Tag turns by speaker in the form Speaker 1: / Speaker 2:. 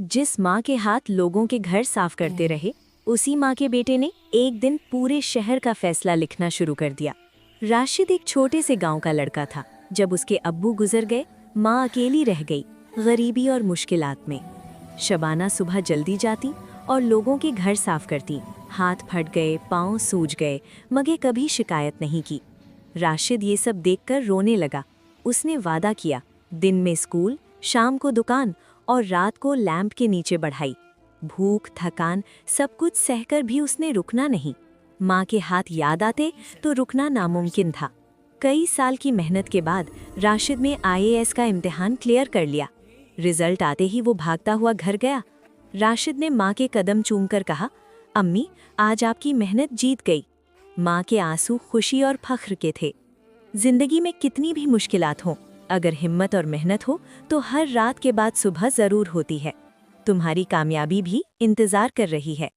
Speaker 1: जिस माँ के हाथ लोगों के घर साफ करते रहे, उसी माँ के बेटे ने एक दिन पूरे शहर का फैसला लिखना शुरू कर दिया। राशिद एक छोटे से गांव का लड़का था। जब उसके अब्बू गुजर गए, माँ अकेली रह गई, गरीबी और मुश्किलात में। शबाना सुबह जल्दी जाती और लोगों के घर साफ करती। हाथ फट गए, पाँव सूज गए, मगर कभी शिकायत नहीं की। राशिद ये सब देखकर रोने लगा। उसने वादा किया, दिन में स्कूल, शाम को दुकान और रात को लैंप के नीचे बढ़ाई। भूख, थकान, सब कुछ सहकर भी उसने रुकना नहीं। माँ के हाथ याद आते तो रुकना नामुमकिन था। कई साल की मेहनत के बाद राशिद ने आईएएस का इम्तिहान क्लियर कर लिया। रिजल्ट आते ही वो भागता हुआ घर गया। राशिद ने माँ के कदम चूमकर कहा, अम्मी, आज आपकी मेहनत जीत गई। माँ के आंसू खुशी और फख्र के थे। जिंदगी में कितनी भी मुश्किलात हों, अगर हिम्मत और मेहनत हो तो हर रात के बाद सुबह जरूर होती है। तुम्हारी कामयाबी भी इंतजार कर रही है।